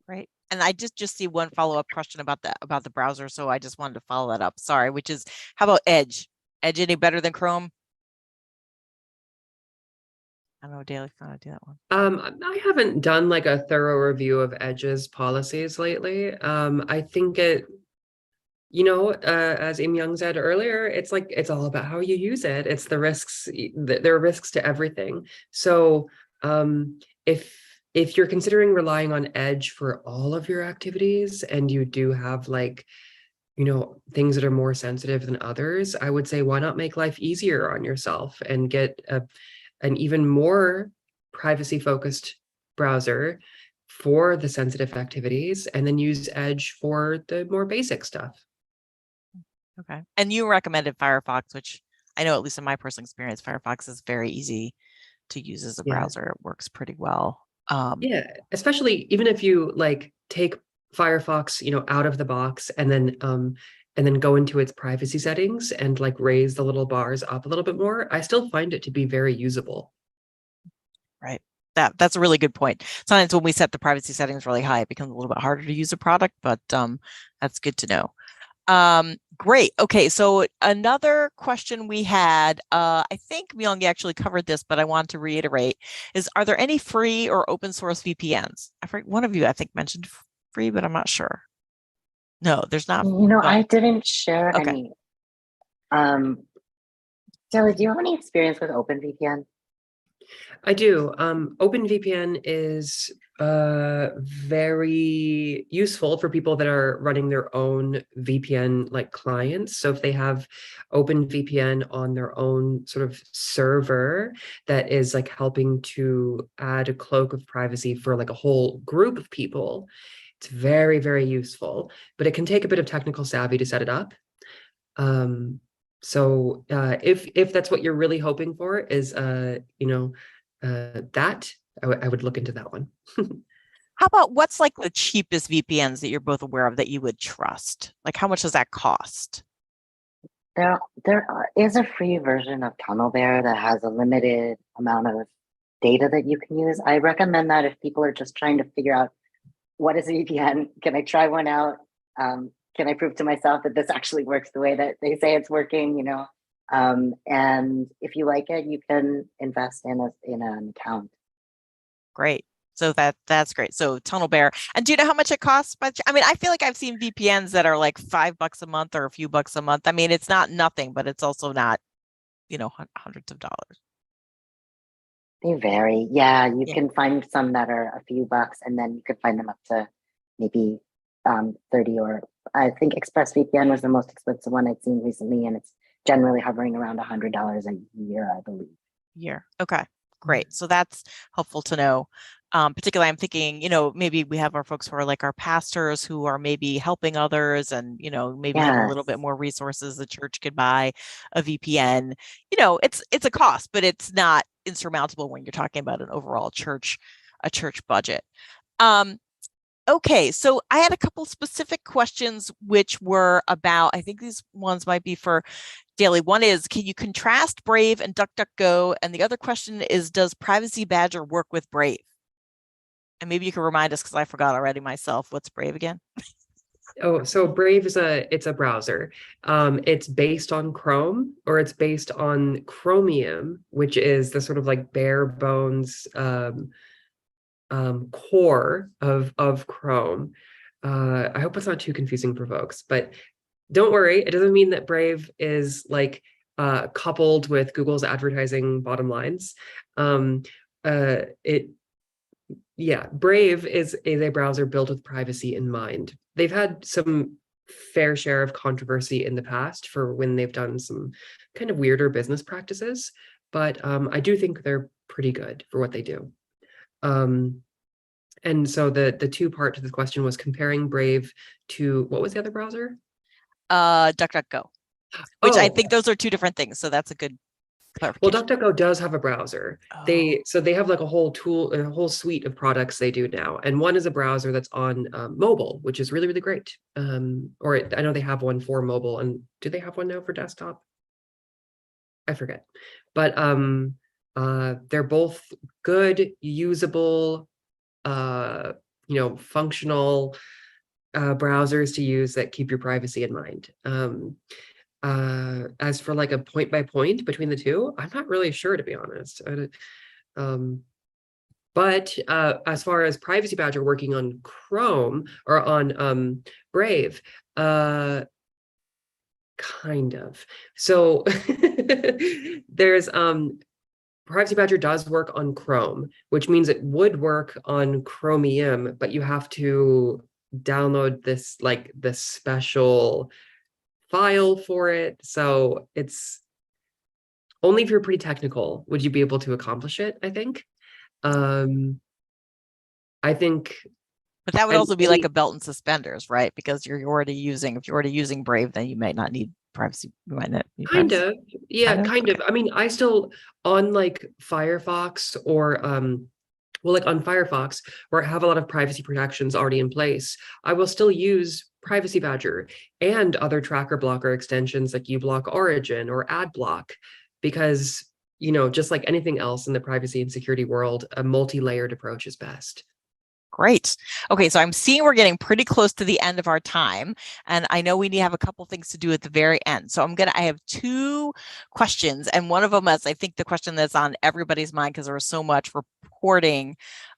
Right. And I just see one follow-up question about the browser, so I just wanted to follow that up. Sorry, which is, how about Edge? Edge any better than Chrome? I don't know, Daly, if you want to do that one. I haven't done like a thorough review of Edge's policies lately. I think it, you know, as Im Young said earlier, it's like, it's all about how you use it. It's the risks, there are risks to everything. So if you're considering relying on Edge for all of your activities and you do have like, you know, things that are more sensitive than others, I would say, why not make life easier on yourself and get an even more privacy focused browser for the sensitive activities and then use Edge for the more basic stuff. Okay. And you recommended Firefox, which I know, at least in my personal experience, Firefox is very easy to use as a browser. It works pretty well. Yeah, especially even if you like take Firefox, you know, out of the box and then go into its privacy settings and like raise the little bars up a little bit more, I still find it to be very usable. Right. That's a really good point. Sometimes when we set the privacy settings really high, it becomes a little bit harder to use a product, but that's good to know. Great. Okay, so another question we had, I think Myung actually covered this, but I want to reiterate, is are there any free or open source VPNs? I forget, one of you, I think, mentioned free, but I'm not sure. No, there's not. You know, I didn't share any. Daly, do you have any experience with OpenVPN? I do. OpenVPN is very useful for people that are running their own VPN like clients. So if they have OpenVPN on their own sort of server that is like helping to add a cloak of privacy for like a whole group of people, it's very, very useful, but it can take a bit of technical savvy to set it up. So if that's what you're really hoping for is, you know, that I would look into that one. How about what's like the cheapest VPNs that you're both aware of that you would trust? Like how much does that cost? There is a free version of TunnelBear that has a limited amount of data that you can use. I recommend that if people are just trying to figure out what is a VPN, can I try one out? Can I prove to myself that this actually works the way that they say it's working, you know? And if you like it, you can invest in an account. Great. So that's great. So Tunnel Bear. And do you know how much it costs? I mean, I feel like I've seen VPNs that are like $5 a month or a few bucks a month. I mean, it's not nothing, but it's also not, hundreds of dollars. They vary. Yeah, you Yeah. can find some that are a few bucks, and then you could find them up to maybe 30, or I think ExpressVPN was the most expensive one I'd seen recently, and it's generally hovering around $100 a year, I believe. Year. Okay, great. So that's helpful to know. Particularly, I'm thinking, maybe we have our folks who are like our pastors who are maybe helping others and, maybe have a little bit more resources. The church could buy a VPN. It's a cost, but it's not insurmountable when you're talking about an overall church budget. Okay, so I had a couple specific questions which were about, I think these ones might be for Daly. One is, can you contrast Brave and DuckDuckGo? And the other question is, does Privacy Badger work with Brave? And maybe you can remind us, because I forgot already myself. What's Brave again? Oh, so Brave is it's a browser. It's based on Chrome, or it's based on Chromium, which is the sort of like bare bones core of Chrome. I hope it's not too confusing for folks, but don't worry, it doesn't mean that Brave is like coupled with Google's advertising bottom lines. Brave is a browser built with privacy in mind. They've had some fair share of controversy in the past for when they've done some kind of weirder business practices, but I do think they're pretty good for what they do. And so the two part to the question was comparing Brave to, what was the other browser? DuckDuckGo, which I think those are two different things. So that's a good clarification. Well, DuckDuckGo does have a browser. They have like a whole suite of products they do now. And one is a browser that's on mobile, which is really, really great. I know they have one for mobile. And do they have one now for desktop? I forget. But they're both good, usable, functional browsers to use that keep your privacy in mind. As for like a point by point between the two, I'm not really sure, to be honest. But as far as Privacy Badger working on Chrome or on Brave, kind of. So there's Privacy Badger does work on Chrome, which means it would work on Chromium, but you have to download this special file for it. So it's only if you're pretty technical would you be able to accomplish it, I think. But that would also be like a belt and suspenders, right? Because if you're already using Brave, then you might not need privacy. You might not need kind privacy. of. Yeah, kind of. I mean, I still on like Firefox or like on Firefox, where I have a lot of privacy protections already in place, I will still use Privacy Badger and other tracker blocker extensions like uBlock Origin or AdBlock, because, just like anything else in the privacy and security world, a multi-layered approach is best. Great. Okay, so I'm seeing we're getting pretty close to the end of our time, and I know we need to have a couple things to do at the very end. So I have two questions, and one of them is, I think, the question that's on everybody's mind because there was so much reporting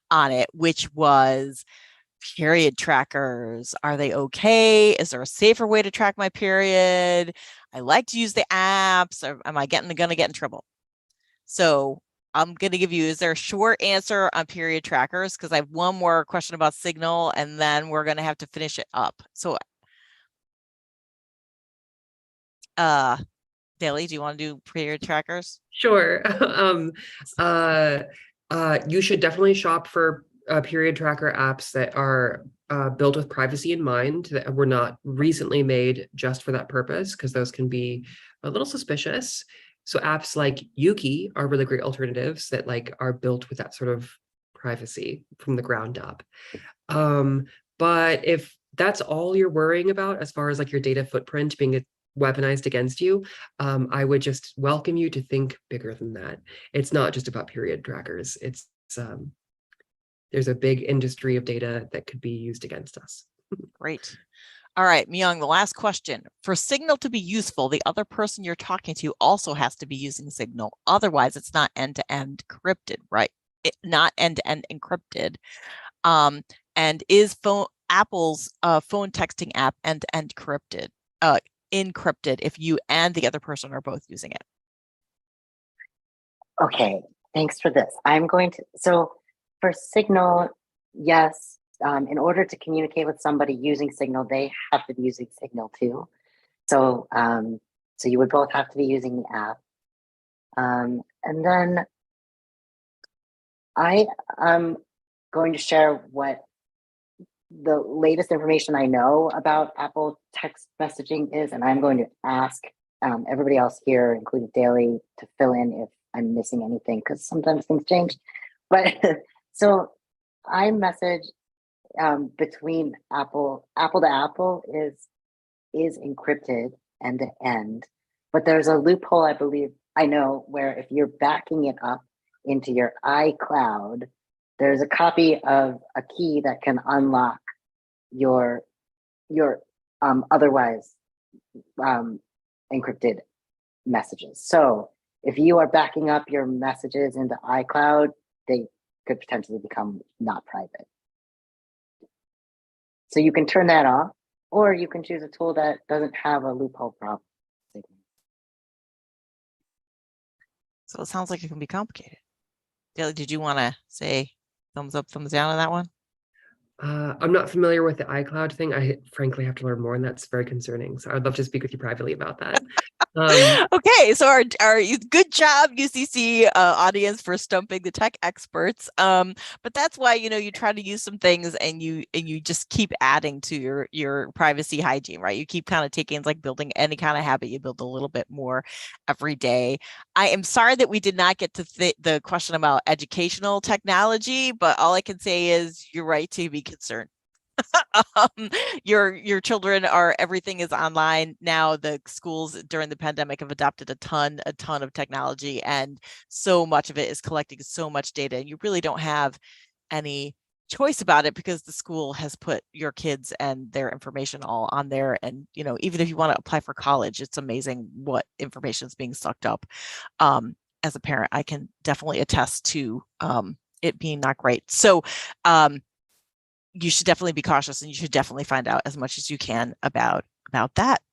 on it, which was period trackers. Are they okay? Is there a safer way to track my period? I like to use the apps. Or am I going to get in trouble? So I'm going to give you, is there a short answer on period trackers? Because I have one more question about Signal, and then we're going to have to finish it up. So, Daly, do you want to do period trackers? Sure. You should definitely shop for period tracker apps that are built with privacy in mind, that were not recently made just for that purpose, because those can be a little suspicious. So apps like Yuki are really great alternatives that are built with that sort of privacy from the ground up. But if that's all you're worrying about as far as your data footprint being weaponized against you, I would just welcome you to think bigger than that. It's not just about period trackers. It's there's a big industry of data that could be used against us. Great. All right, Myung, the last question. For Signal to be useful, the other person you're talking to also has to be using Signal. Otherwise, it's not end-to-end encrypted, right? not end-to-end encrypted. And is Apple's phone texting app end-to-end encrypted if you and the other person are both using it? Okay, thanks for this. So for Signal, yes, in order to communicate with somebody using Signal, they have to be using Signal too. So, so you would both have to be using the app. And then I am going to share what the latest information I know about Apple text messaging is, and I'm going to ask everybody else here, including Daly, to fill in if I'm missing anything, because sometimes things change. But so iMessage between Apple to Apple is encrypted end to end, but there's a loophole, I know, where if you're backing it up into your iCloud, there's a copy of a key that can unlock your otherwise encrypted messages. So if you are backing up your messages into iCloud, they could potentially become not private. So you can turn that off, or you can choose a tool that doesn't have a loophole problem. So it sounds like it can be complicated. Daly, did you want to say thumbs up, thumbs down on that one? I'm not familiar with the iCloud thing. I frankly have to learn more, and that's very concerning. So I'd love to speak with you privately about that. Okay, so our good job, UCC audience, for stumping the tech experts. But that's why, you know, you try to use some things and you just keep adding to your privacy hygiene, right? You keep kind of taking, it's like building any kind of habit, you build a little bit more every day. I am sorry that we did not get to the question about educational technology, but all I can say is you're right to be concerned. Your children everything is online now. The schools during the pandemic have adopted a ton of technology, and so much of it is collecting so much data, and you really don't have any choice about it because the school has put your kids and their information all on there. And, you know, even if you want to apply for college, it's amazing what information is being sucked up. As a parent, I can definitely attest to it being not great. So you should definitely be cautious, and you should definitely find out as much as you can about that.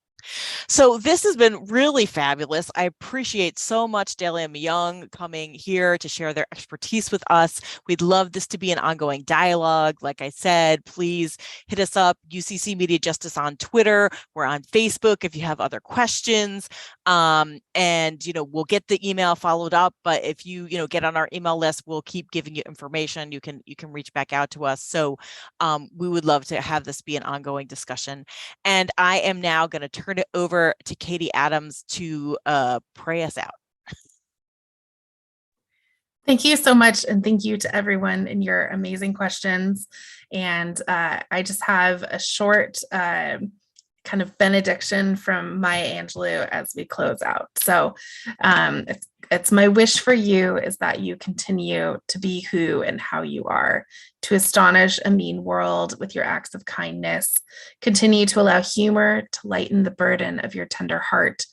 So this has been really fabulous. I appreciate so much Daly and Young coming here to share their expertise with us. We'd love this to be an ongoing dialogue. Like I said, please hit us up, UCC Media Justice on Twitter. We're on Facebook if you have other questions. And, you know, we'll get the email followed up, but if you get on our email list, we'll keep giving you information. You can reach back out to us. So we would love to have this be an ongoing discussion. And I am now going to turn it over to Katie Adams to pray us out. Thank you so much. And thank you to everyone in your amazing questions. And I just have a short kind of benediction from Maya Angelou as we close out. So it's my wish for you is that you continue to be who and how you are, to astonish a mean world with your acts of kindness. Continue to allow humor to lighten the burden of your tender heart.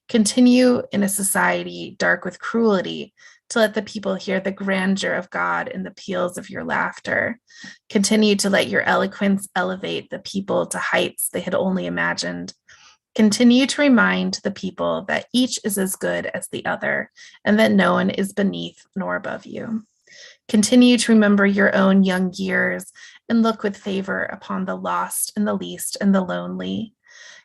Continue in a society dark with cruelty to let the people hear the grandeur of God in the peals of your laughter. Continue to let your eloquence elevate the people to heights they had only imagined. Continue to remind the people that each is as good as the other, and that no one is beneath nor above you. Continue to remember your own young years and look with favor upon the lost and the least and the lonely.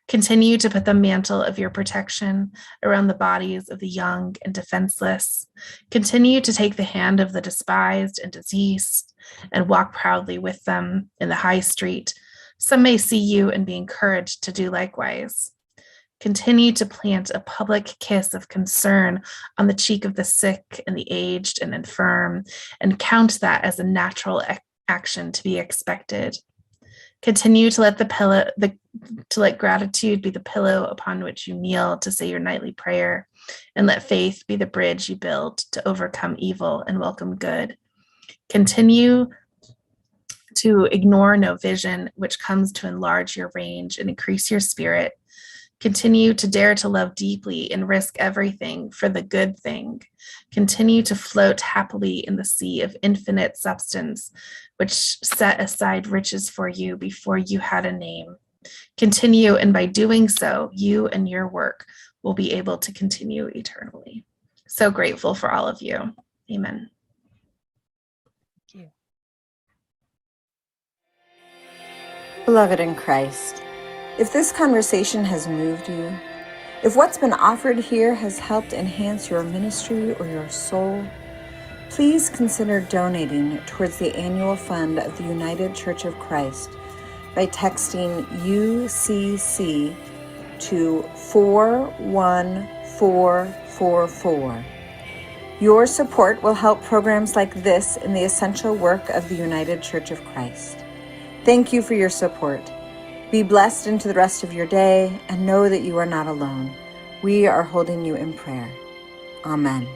Continue to put the mantle of your protection around the bodies of the young and defenseless. Continue to take the hand of the despised and diseased and walk proudly with them in the high street. Some may see you and be encouraged to do likewise. Continue to plant a public kiss of concern on the cheek of the sick and the aged and infirm, and count that as a natural action to be expected. Continue to let gratitude be the pillow upon which you kneel to say your nightly prayer, and let faith be the bridge you build to overcome evil and welcome good. Continue to ignore no vision which comes to enlarge your range and increase your spirit. Continue to dare to love deeply and risk everything for the good thing. Continue to float happily in the sea of infinite substance, which set aside riches for you before you had a name. Continue, and by doing so, you and your work will be able to continue eternally. So grateful for all of you. Amen. Thank you. Beloved in Christ, if this conversation has moved you, if what's been offered here has helped enhance your ministry or your soul, please consider donating towards the annual fund of the United Church of Christ by texting UCC to 41444. Your support will help programs like this in the essential work of the United Church of Christ. Thank you for your support. Be blessed into the rest of your day and know that you are not alone. We are holding you in prayer. Amen.